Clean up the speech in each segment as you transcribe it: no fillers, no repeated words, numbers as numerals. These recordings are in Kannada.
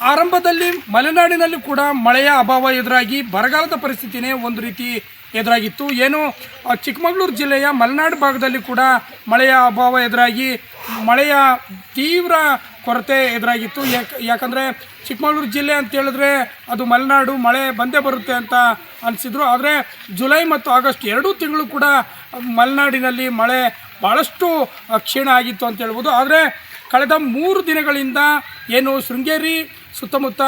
ಆರಂಭದಲ್ಲಿ ಮಲೆನಾಡಿನಲ್ಲಿ ಕೂಡ ಮಳೆಯ ಅಭಾವ ಎದುರಾಗಿ ಬರಗಾಲದ ಪರಿಸ್ಥಿತಿನೇ ಒಂದು ರೀತಿ ಎದುರಾಗಿತ್ತು. ಏನು ಚಿಕ್ಕಮಗಳೂರು ಜಿಲ್ಲೆಯ ಮಲೆನಾಡು ಭಾಗದಲ್ಲಿ ಕೂಡ ಮಳೆಯ ಅಭಾವ ಎದುರಾಗಿ ಮಳೆಯ ತೀವ್ರ ಕೊರತೆ ಎದುರಾಗಿತ್ತು. ಯಾಕಂದರೆ ಚಿಕ್ಕಮಗಳೂರು ಜಿಲ್ಲೆ ಅಂತ ಹೇಳಿದ್ರೆ ಅದು ಮಲೆನಾಡು, ಮಳೆ ಬಂದೇ ಬರುತ್ತೆ ಅಂತ ಅನಿಸಿದ್ರು. ಆದರೆ ಜುಲೈ ಮತ್ತು ಆಗಸ್ಟ್ 2 ತಿಂಗಳು ಕೂಡ ಮಲೆನಾಡಿನಲ್ಲಿ ಮಳೆ ಭಾಳಷ್ಟು ಕ್ಷೀಣ ಆಗಿತ್ತು ಅಂತ ಹೇಳ್ಬೋದು. ಆದರೆ ಕಳೆದ 3 ದಿನಗಳಿಂದ ಏನು ಶೃಂಗೇರಿ ಸುತ್ತಮುತ್ತ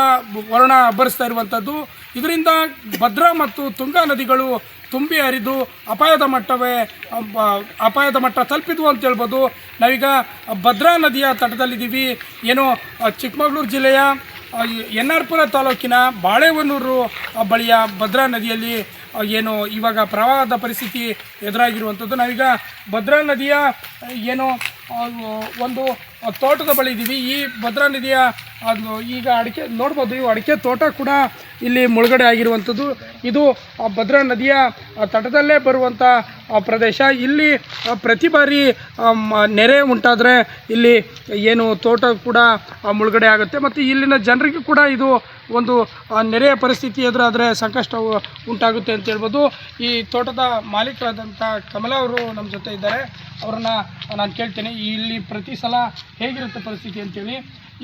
ವರ್ಣ ಅಬ್ಬರಿಸ್ತಾ ಇರುವಂಥದ್ದು, ಇದರಿಂದ ಭದ್ರಾ ಮತ್ತು ತುಂಗಾ ನದಿಗಳು ತುಂಬಿ ಹರಿದು ಅಪಾಯದ ಮಟ್ಟ ತಲುಪಿದ್ವು ಅಂತ ಹೇಳ್ಬೋದು. ನಾವೀಗ ಭದ್ರಾ ನದಿಯ ತಟದಲ್ಲಿದ್ದೀವಿ. ಏನು ಚಿಕ್ಕಮಗಳೂರು ಜಿಲ್ಲೆಯ ಎನ್.ಆರ್.ಪುರ ತಾಲೂಕಿನ ಬಾಳೆಹೊನ್ನೂರು ಬಳಿಯ ಭದ್ರಾ ನದಿಯಲ್ಲಿ ಏನು ಇವಾಗ ಪ್ರವಾಹದ ಪರಿಸ್ಥಿತಿ ಎದುರಾಗಿರುವಂಥದ್ದು. ನಾವೀಗ ಭದ್ರಾ ನದಿಯ ಏನು ಒಂದು ತೋಟದ ಬಳಿ ಇದ್ದೀವಿ. ಈ ಭದ್ರಾ ನದಿಯ ಈಗ ಅಡಿಕೆ ನೋಡ್ಬೋದು, ಇವು ಅಡಿಕೆ ತೋಟ ಕೂಡ ಇಲ್ಲಿ ಮುಳುಗಡೆ ಆಗಿರುವಂಥದ್ದು. ಇದು ಭದ್ರಾ ನದಿಯ ತಟದಲ್ಲೇ ಬರುವಂಥ ಪ್ರದೇಶ. ಇಲ್ಲಿ ಪ್ರತಿ ಬಾರಿ ನೆರೆ ಉಂಟಾದರೆ ಇಲ್ಲಿ ಏನು ತೋಟ ಕೂಡ ಮುಳುಗಡೆ ಆಗುತ್ತೆ ಮತ್ತು ಇಲ್ಲಿನ ಜನರಿಗೂ ಕೂಡ ಇದು ಒಂದು ನೆರೆಯ ಪರಿಸ್ಥಿತಿ ಎದುರಾದರೆ ಸಂಕಷ್ಟ ಉಂಟಾಗುತ್ತೆ ಅಂತ ಹೇಳ್ಬೋದು. ಈ ತೋಟದ ಮಾಲೀಕರಾದಂಥ ಕಮಲಾ ಅವರು ನಮ್ಮ ಜೊತೆ ಇದ್ದಾರೆ. ಅವರನ್ನು ನಾನು ಕೇಳ್ತೇನೆ, ಇಲ್ಲಿ ಪ್ರತಿ ಸಲ ಹೇಗಿರುತ್ತೆ ಪರಿಸ್ಥಿತಿ ಅಂತೇಳಿ.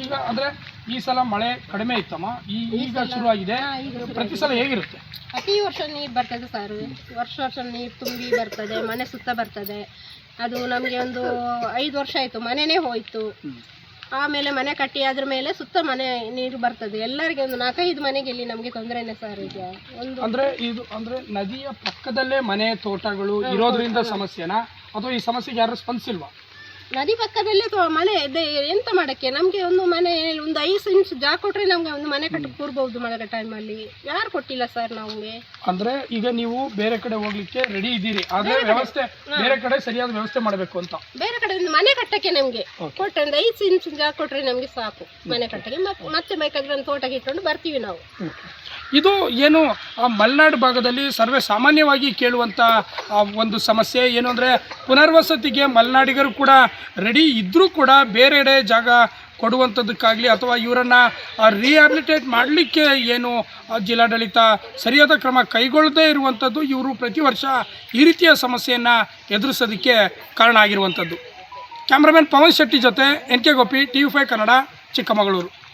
ಈಗ ಅಂದರೆ ಈ ಸಲ ಮಳೆ ಕಡಿಮೆ ಇತ್ತಮ್ಮ, ಈಗ ಶುರುವಾಗಿದೆ. ಪ್ರತಿ ಸಲ ಹೇಗಿರುತ್ತೆ? ಪ್ರತಿ ವರ್ಷ ನೀರು ಬರ್ತದೆ ಸರ್, ವರ್ಷ ನೀರು ತುಂಬಿ ಬರ್ತದೆ, ಮನೆ ಸುತ್ತ ಬರ್ತದೆ. ಅದು ನಮಗೆ ಒಂದು 5 ವರ್ಷ ಆಯಿತು, ಮನೆಯೇ ಹೋಯಿತು. ಆಮೇಲೆ ಮನೆ ಕಟ್ಟಿ ಅದ್ರ ಮೇಲೆ ಸುತ್ತ ಮನೆ ನೀರು ಬರ್ತದೆ. ಎಲ್ಲರಿಗೆ ಒಂದು 4-5 ಮನೆಗೆ ಇಲ್ಲಿ ನಮಗೆ ತೊಂದರೆನೇ ಸರ್. ಈಗ ಒಂದು ಅಂದರೆ ನದಿಯ ಪಕ್ಕದಲ್ಲೇ ಮನೆ ತೋಟಗಳು ಇರೋದ್ರಿಂದ ಸಮಸ್ಯೆನಾ, ಅಥವಾ ಈ ಸಮಸ್ಯೆಗೆ ಯಾರು ಸ್ಪಂದಿಸಿಲ್ವಾ? ನದಿ ಪಕ್ಕದಲ್ಲೇ ಮನೆ ಇದೆ, ಎಂತ ಮಾಡೋಕ್ಕೆ ನಮಗೆ ಒಂದು ಮನೆ ಒಂದು 5 ಇಂಚ್ ಜಾಗ ಕೊಟ್ಟರೆ ನಮಗೆ ಒಂದು ಮನೆ ಕಟ್ಟಿ ಕೂರ್ಬೋದು ಮಳೆಗಾಲ ಟೈಮಲ್ಲಿ. ಯಾರು ಕೊಟ್ಟಿಲ್ಲ ಸರ್ ನಮಗೆ. ಅಂದರೆ ಈಗ ನೀವು ಬೇರೆ ಕಡೆ ಹೋಗ್ಲಿಕ್ಕೆ ರೆಡಿ ಇದ್ದೀರಿ, ಆದರೆ ವ್ಯವಸ್ಥೆ ಬೇರೆ ಕಡೆ ಸರಿಯಾದ ವ್ಯವಸ್ಥೆ ಮಾಡಬೇಕು ಅಂತ. ಬೇರೆ ಕಡೆ ಒಂದು ಮನೆ ಕಟ್ಟಕ್ಕೆ ನಮಗೆ ಕೊಟ್ಟರೆ ಒಂದು 5 ಇಂಚ್ ಜಾಗ ಕೊಟ್ಟರೆ ನಮಗೆ ಸಾಕು ಮನೆ ಕಟ್ಟಕ್ಕೆ. ಮತ್ತೆ ಬೇಕಾದ್ರೆ ಒಂದು ತೋಟಕ್ಕೆ ಇಟ್ಕೊಂಡು ಬರ್ತೀವಿ ನಾವು. ಇದು ಏನು ಮಲೆನಾಡು ಭಾಗದಲ್ಲಿ ಸರ್ವೇ ಸಾಮಾನ್ಯವಾಗಿ ಕೇಳುವಂಥ ಒಂದು ಸಮಸ್ಯೆ ಏನು ಅಂದರೆ, ಪುನರ್ವಸತಿಗೆ ಮಲೆನಾಡಿಗರು ಕೂಡ ರೆಡಿ ಇದ್ದರೂ ಕೂಡ ಬೇರೆಡೆ ಜಾಗ ಕೊಡುವಂಥದ್ದಕ್ಕಾಗಲಿ ಅಥವಾ ಇವರನ್ನು ರಿಹ್ಯಾಬಿಲಿಟೇಟ್ ಮಾಡಲಿಕ್ಕೆ ಏನು ಜಿಲ್ಲಾಡಳಿತ ಸರಿಯಾದ ಕ್ರಮ ಕೈಗೊಳ್ಳದೇ ಇರುವಂಥದ್ದು ಇವರು ಪ್ರತಿ ವರ್ಷ ಈ ರೀತಿಯ ಸಮಸ್ಯೆಯನ್ನು ಎದುರಿಸೋದಕ್ಕೆ ಕಾರಣ ಆಗಿರುವಂಥದ್ದು. ಕ್ಯಾಮ್ರಾಮನ್ ಪವನ್ ಶೆಟ್ಟಿ ಜೊತೆ NK ಗೋಪಿ, TV5 ಕನ್ನಡ, ಚಿಕ್ಕಮಗಳೂರು.